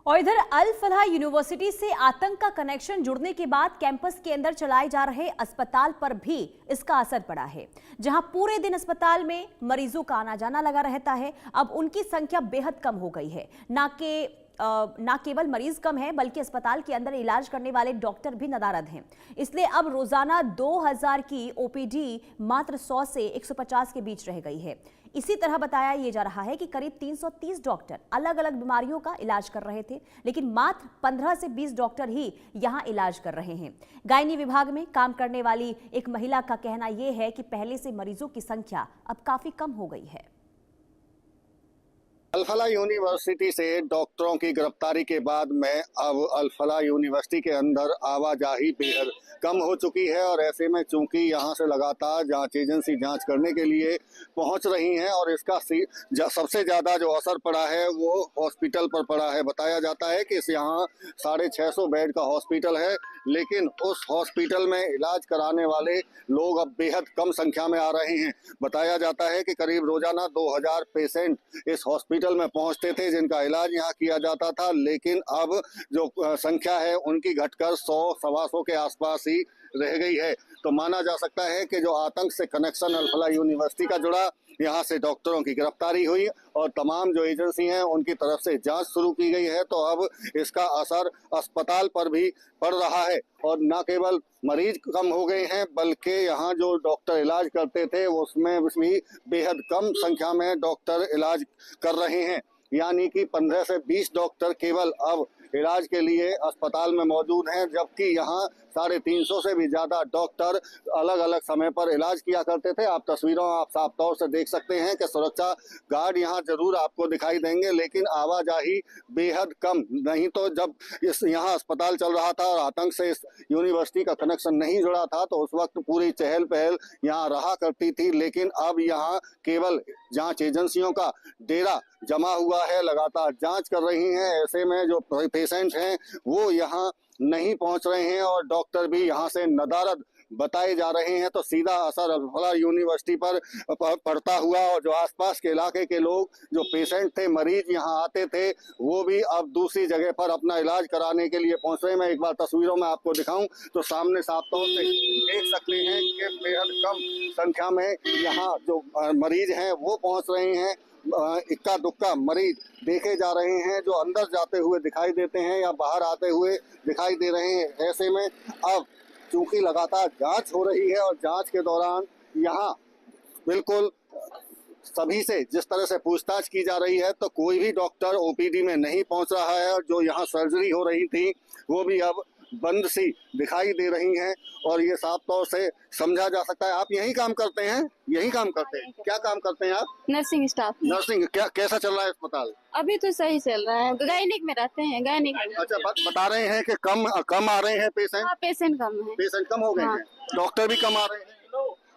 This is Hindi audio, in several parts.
और इधर अल फलाह यूनिवर्सिटी से आतंक का कनेक्शन जुड़ने के बाद कैंपस के अंदर चलाए जा रहे अस्पताल पर भी इसका असर पड़ा है। जहां पूरे दिन अस्पताल में मरीजों का आना जाना लगा रहता है, अब उनकी संख्या बेहद कम हो गई है। ना केवल मरीज कम है बल्कि अस्पताल के अंदर इलाज करने वाले डॉक्टर भी नदारद हैं। इसलिए अब रोजाना 2000 की ओपीडी मात्र 100 से 150 के बीच रह गई है। इसी तरह बताया यह जा रहा है कि करीब 330 डॉक्टर अलग अलग बीमारियों का इलाज कर रहे थे, लेकिन मात्र 15 से 20 डॉक्टर ही यहां इलाज कर रहे हैं। गायनी विभाग में काम करने वाली एक महिला का कहना यह है कि पहले से मरीजों की संख्या अब काफी कम हो गई है। अल फलाह यूनिवर्सिटी से डॉक्टरों की गिरफ्तारी के बाद में अब अल फलाह यूनिवर्सिटी के अंदर आवाजाही बेहद कम हो चुकी है और ऐसे में चूंकि यहां से लगातार जांच एजेंसी जांच करने के लिए पहुंच रही हैं और इसका सबसे ज़्यादा जो असर पड़ा है वो हॉस्पिटल पर पड़ा है। बताया जाता है कि यहाँ 650 बेड का हॉस्पिटल है, लेकिन उस हॉस्पिटल में इलाज कराने वाले लोग अब बेहद कम संख्या में आ रहे हैं। बताया जाता है कि करीब रोजाना 2000 पेशेंट इस हॉस्पिटल में पहुंचते थे जिनका इलाज यहाँ किया जाता था, लेकिन अब जो संख्या है उनकी घटकर 100-125 के आसपास ही रह गई है। तो माना जा सकता है कि जो आतंक से कनेक्शन अल फलाह यूनिवर्सिटी का जुड़ा, यहाँ से डॉक्टरों की गिरफ्तारी हुई और तमाम जो एजेंसी हैं उनकी तरफ से जांच शुरू की गई है, तो अब इसका असर अस्पताल पर भी पड़ रहा है। और न केवल मरीज कम हो गए हैं बल्कि यहाँ जो डॉक्टर इलाज करते थे उसमें भी बेहद कम संख्या में डॉक्टर इलाज कर रहे हैं। यानी कि 15 से 20 डॉक्टर केवल अब इलाज के लिए अस्पताल में मौजूद हैं, जबकि यहाँ 350 से भी ज़्यादा डॉक्टर अलग अलग समय पर इलाज किया करते थे। आप तस्वीरों आप साफ तौर से देख सकते हैं कि सुरक्षा गार्ड यहाँ जरूर आपको दिखाई देंगे, लेकिन आवाजाही बेहद कम। नहीं तो जब यहाँ अस्पताल चल रहा था और आतंक से इस यूनिवर्सिटी का कनेक्शन नहीं जुड़ा था तो उस वक्त पूरी चहल पहल यहाँ रहा करती थी, लेकिन अब यहाँ केवल जांच एजेंसियों का डेरा जमा हुआ है, लगातार जांच कर रही हैं। ऐसे में जो पेशेंट हैं वो यहाँ नहीं पहुंच रहे हैं और डॉक्टर भी यहाँ से नदारद बताए जा रहे हैं। तो सीधा असर अल फलाह यूनिवर्सिटी पर पड़ता हुआ और जो आसपास के इलाके के लोग जो पेशेंट थे, मरीज यहाँ आते थे, वो भी अब दूसरी जगह पर अपना इलाज कराने के लिए पहुंच रहे हैं। मैं एक बार तस्वीरों में आपको दिखाऊं तो सामने साफ तौर से देख सकते हैं कि बेहद कम संख्या में यहाँ जो मरीज हैं वो पहुंच रहे हैं। इक्का दुक्का मरीज देखे जा रहे हैं जो अंदर जाते हुए दिखाई देते हैं या बाहर आते हुए दिखाई दे रहे हैं। ऐसे में अब चूंकि लगातार जांच हो रही है और जांच के दौरान यहाँ बिल्कुल सभी से जिस तरह से पूछताछ की जा रही है तो कोई भी डॉक्टर ओपीडी में नहीं पहुंच रहा है और जो यहाँ सर्जरी हो रही थी वो भी अब बंद सी दिखाई दे रही हैं। और ये साफ तौर से समझा जा सकता है। आप यही काम करते हैं? यही काम करते हैं? क्या काम करते हैं आप? Nursing staff. नर्सिंग। क्या कैसा चल रहा है अस्पताल? अभी तो सही चल रहा है, गायनिक में रहते हैं, गायनिक। अच्छा, बता रहे हैं कि कम आ रहे हैं पेशेंट? हाँ, पेशेंट कम है। पेशेंट कम हो गए हैं, डॉक्टर भी कम आ रहे हैं?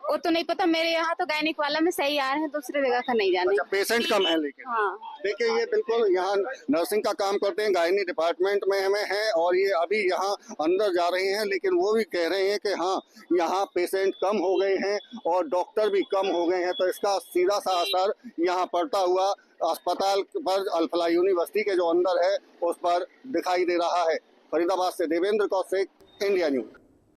वो तो नहीं पता, मेरे यहाँ तो गायनिक वाला में सही आ रहे हैं, दूसरे जगह का नहीं जाने। अच्छा, पेशेंट कम है लेकिन। हाँ। देखिए ये बिल्कुल यहाँ नर्सिंग का काम करते हैं, गायनी डिपार्टमेंट में हमें है और ये अभी यहाँ अंदर जा रहे हैं, लेकिन वो भी कह रहे हैं कि हाँ यहाँ पेशेंट कम हो गए हैं और डॉक्टर भी कम हो गए हैं। तो इसका सीधा सा असर यहाँ पड़ता हुआ अस्पताल पर अल फलाह यूनिवर्सिटी के जो अंदर है उस पर दिखाई दे रहा है। फरीदाबाद से देवेंद्र कौशिक, इंडिया न्यूज।